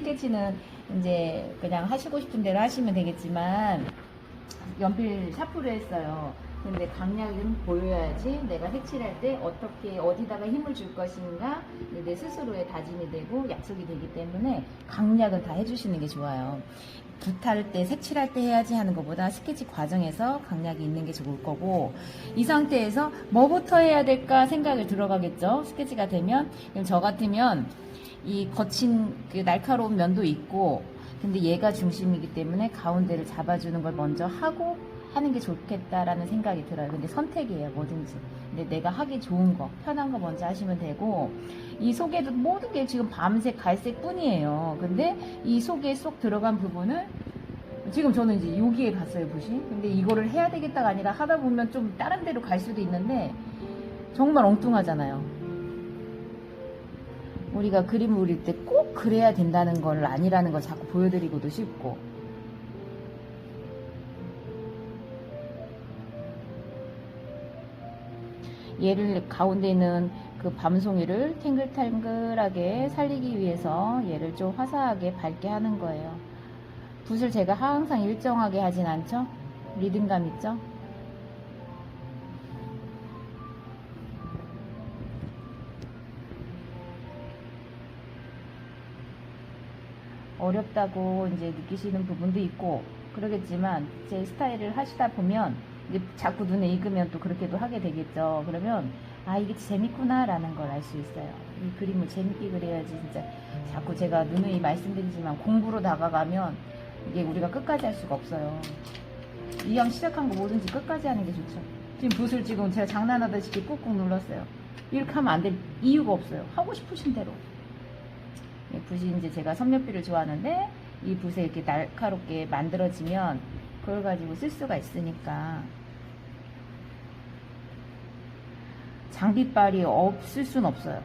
스케치는 이제 그냥 하시고 싶은 대로 하시면 되겠지만 연필 샤프로 했어요. 근데 강약은 보여야지 내가 색칠할 때 어떻게 어디다가 힘을 줄 것인가 내 스스로의 다짐이 되고 약속이 되기 때문에 강약은 다 해주시는 게 좋아요. 붓할 때 색칠할 때 해야지 하는 것보다 스케치 과정에서 강약이 있는 게 좋을 거고, 이 상태에서 뭐부터 해야 될까 생각을 들어가겠죠. 스케치가 되면. 그럼 저 같으면 이 거친 그 날카로운 면도 있고, 근데 얘가 중심이기 때문에 가운데를 잡아주는 걸 먼저 하고 하는 게 좋겠다라는 생각이 들어요. 근데 선택이에요, 뭐든지. 근데 내가 하기 좋은 거, 편한 거 먼저 하시면 되고, 이 속에도 모든 게 지금 밤색, 갈색 뿐이에요. 근데 이 속에 쏙 들어간 부분을 지금 저는 이제 여기에 갔어요, 붓이. 근데 이거를 해야 되겠다가 아니라 하다 보면 좀 다른 데로 갈 수도 있는데 정말 엉뚱하잖아요. 우리가 그림을 그릴 때 꼭 그래야 된다는 걸 아니라는 걸 자꾸 보여드리고도 싶고, 얘를 가운데 있는 그 밤송이를 탱글탱글하게 살리기 위해서 얘를 좀 화사하게 밝게 하는 거예요. 붓을 제가 항상 일정하게 하진 않죠? 리듬감 있죠? 어렵다고 이제 느끼시는 부분도 있고 그러겠지만, 제 스타일을 하시다 보면 이제 자꾸 눈에 익으면 또 그렇게도 하게 되겠죠. 그러면 아, 이게 재밌구나 라는 걸 알 수 있어요. 이 그림을 재밌게 그려야지. 진짜 자꾸 제가 누누이 말씀드리지만 공부로 다가가면 이게 우리가 끝까지 할 수가 없어요. 이왕 시작한 거 뭐든지 끝까지 하는 게 좋죠. 지금 붓을 지금 제가 장난하다시피 꾹꾹 눌렀어요. 이렇게 하면 안 될 이유가 없어요. 하고 싶으신 대로. 붓이 이제 제가 섬유필을 좋아하는데 이 붓에 이렇게 날카롭게 만들어지면 그걸 가지고 쓸 수가 있으니까. 장비빨이 없을 순 없어요.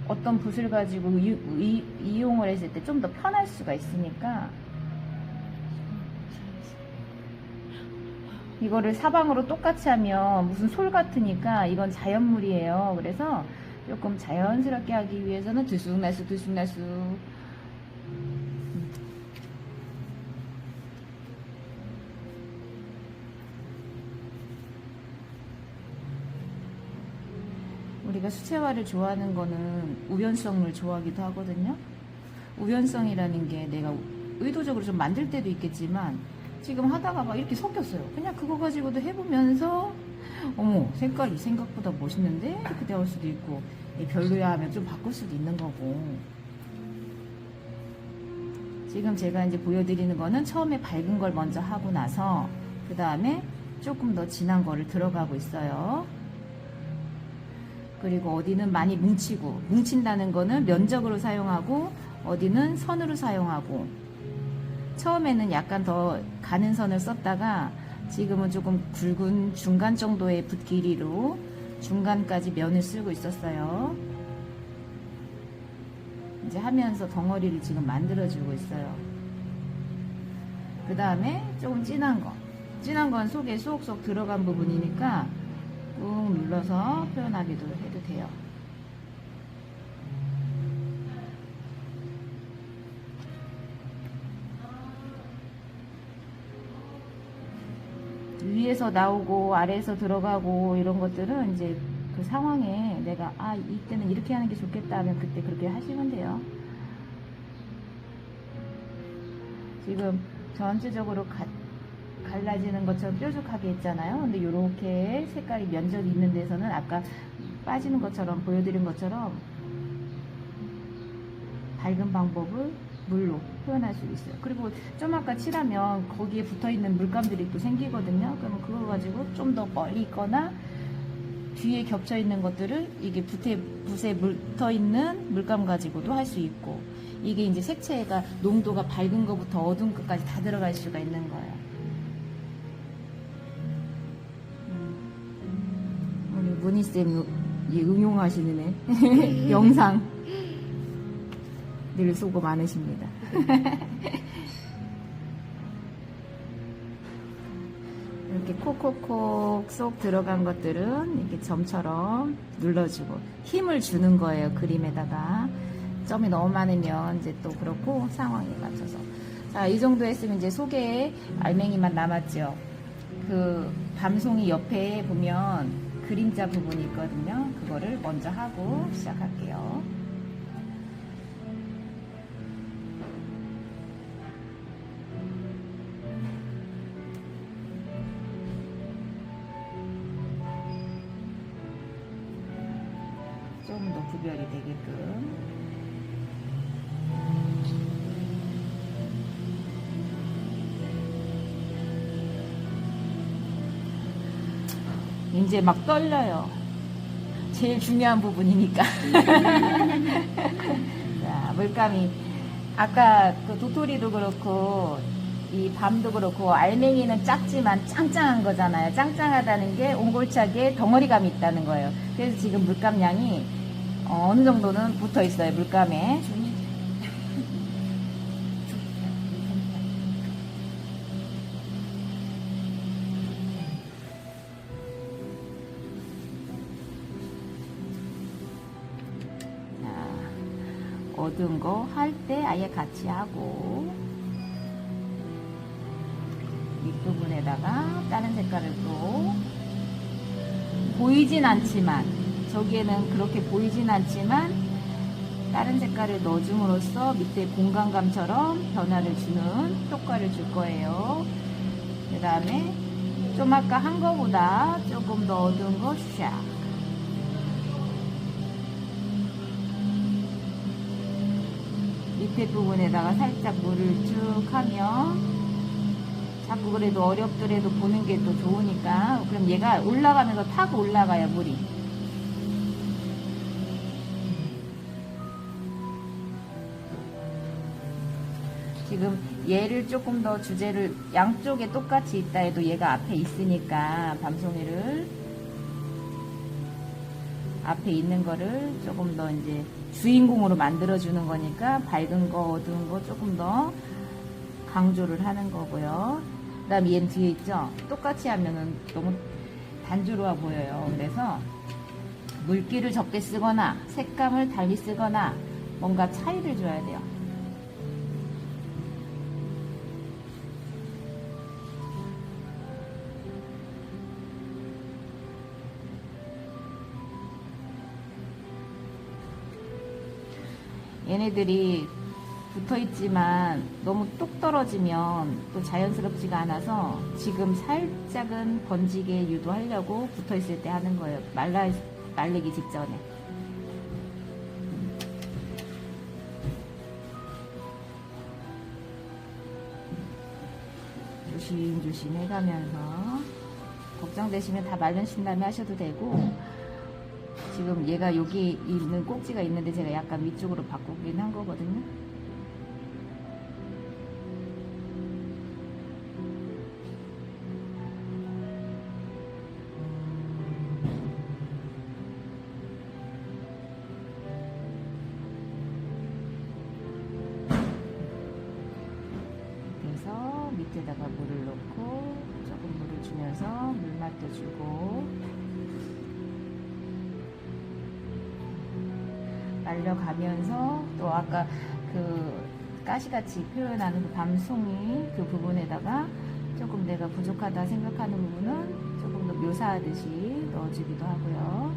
어떤 붓을 가지고 이용을 했을 때 좀 더 편할 수가 있으니까. 이거를 사방으로 똑같이 하면 무슨 솔 같으니까 이건 자연물이에요. 그래서 조금 자연스럽게 하기 위해서는 들쑥날쑥 들쑥날쑥. 우리가 수채화를 좋아하는 거는 우연성을 좋아하기도 하거든요. 우연성이라는 게 내가 의도적으로 좀 만들 때도 있겠지만 지금 하다가 막 이렇게 섞였어요. 그냥 그거 가지고도 해보면서 어머, 색깔이 생각보다 멋있는데? 이렇게 되올 수도 있고, 별로야 하면 좀 바꿀 수도 있는 거고. 지금 제가 이제 보여드리는 거는 처음에 밝은 걸 먼저 하고 나서 그 다음에 조금 더 진한 거를 들어가고 있어요. 그리고 어디는 많이 뭉친다는 거는 면적으로 사용하고 어디는 선으로 사용하고, 처음에는 약간 더 가는 선을 썼다가 지금은 조금 굵은 중간 정도의 붓 길이로 중간까지 면을 쓰고 있었어요. 이제 하면서 덩어리를 지금 만들어주고 있어요. 그 다음에 조금 진한 건 속에 쏙쏙 들어간 부분이니까 꾹 눌러서 표현하기도 해도 돼요. 위에서 나오고 아래에서 들어가고 이런 것들은 이제 그 상황에 내가 이때는 이렇게 하는 게 좋겠다 하면 그때 그렇게 하시면 돼요. 지금 전체적으로 갈라지는 것처럼 뾰족하게 했잖아요. 근데 이렇게 색깔이 면적이 있는 데서는 아까 빠지는 것처럼 보여드린 것처럼 밝은 방법을 물로 표현할 수 있어요. 그리고 좀 아까 칠하면 거기에 붙어있는 물감들이 또 생기거든요. 그러면 그거 가지고 좀 더 멀리 있거나 뒤에 겹쳐있는 것들을 이게 붓에 붙어있는 물감 가지고도 할 수 있고, 이게 이제 색채가 농도가 밝은 것부터 어두운 것까지 다 들어갈 수가 있는 거예요. 우리 문희쌤 응용하시는 애 영상 늘 수고 많으십니다. 이렇게 콕콕콕 쏙 들어간 것들은 이렇게 점처럼 눌러주고 힘을 주는 거예요, 그림에다가. 점이 너무 많으면 이제 또 그렇고 상황에 맞춰서. 자, 이 정도 했으면 이제 속에 알맹이만 남았죠. 그 밤송이 옆에 보면 그림자 부분이 있거든요. 그거를 먼저 하고 시작할게요. 좀 더 구별이 되게끔. 이제 막 떨려요. 제일 중요한 부분이니까. 자, 물감이 아까 그 도토리도 그렇고 이 밤도 그렇고 알맹이는 작지만 짱짱한 거잖아요. 짱짱하다는 게 옹골차게 덩어리감이 있다는 거예요. 그래서 지금 물감량이 어느 정도는 붙어 있어요. 물감에. 어두운 거 할 때 아예 같이 하고 윗부분에다가 다른 색깔을 또 보이진 않지만 저기에는 그렇게 보이진 않지만 다른 색깔을 넣어줌으로써 밑에 공간감처럼 변화를 주는 효과를 줄 거예요. 그 다음에 좀 아까 한 거보다 조금 더 어두운 거 샥. 밑에 부분에다가 살짝 물을 쭉 하면 자꾸 그래도 어렵더라도 보는 게 또 좋으니까 그럼 얘가 올라가면서 타고 올라가요. 물이. 지금 얘를 조금 더 주제를 양쪽에 똑같이 있다 해도 얘가 앞에 있으니까 밤송이를 앞에 있는 거를 조금 더 이제 주인공으로 만들어주는 거니까 밝은 거, 어두운 거 조금 더 강조를 하는 거고요. 그 다음 얘는 뒤에 있죠? 똑같이 하면은 너무 단조로워 보여요. 그래서 물기를 적게 쓰거나 색감을 달리 쓰거나 뭔가 차이를 줘야 돼요. 얘네들이 붙어있지만 너무 뚝 떨어지면 또 자연스럽지가 않아서 지금 살짝은 번지게 유도하려고 붙어있을 때 하는 거예요. 말리기 직전에. 조심조심 해가면서 걱정되시면 다 말르신 다음에 하셔도 되고 지금 얘가 여기 있는 꼭지가 있는데 제가 약간 위쪽으로 바꾸긴 한 거거든요. 그래서 밑에다가 물을 넣고 조금 물을 주면서 물맛도 주고 말려가면서 또 아까 그 가시같이 표현하는 그 밤송이 그 부분에다가 조금 내가 부족하다 생각하는 부분은 조금 더 묘사하듯이 넣어주기도 하고요.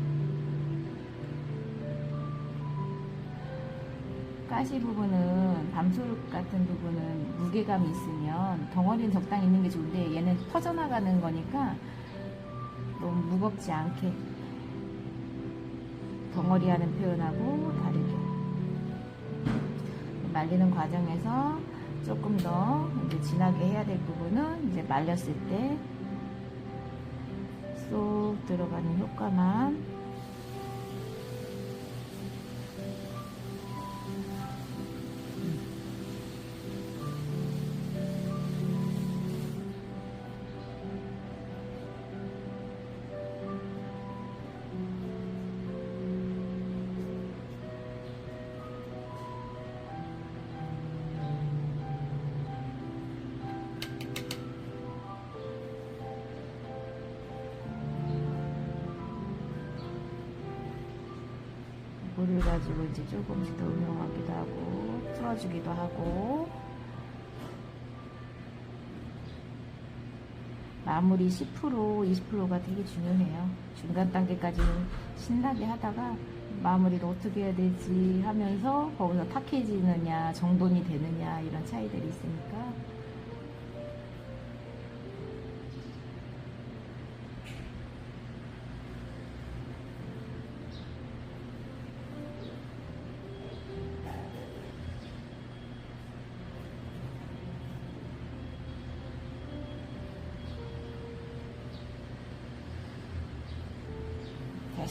가시 부분은 밤솔 같은 부분은 무게감이 있으면 덩어리는 적당히 있는 게 좋은데 얘는 퍼져나가는 거니까 너무 무겁지 않게 덩어리 하는 표현하고 다르게 말리는 과정에서 조금 더 이제 진하게 해야 될 부분은 이제 말렸을 때 쏙 들어가는 효과만 요거를 가지고 이제 조금씩 더 응용하기도 하고 풀어주기도 하고. 마무리 10%, 20%가 되게 중요해요. 중간 단계까지는 신나게 하다가 마무리를 어떻게 해야 되지 하면서 거기서 탁해지느냐 정돈이 되느냐 이런 차이들이 있으니까.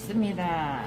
됐습니다.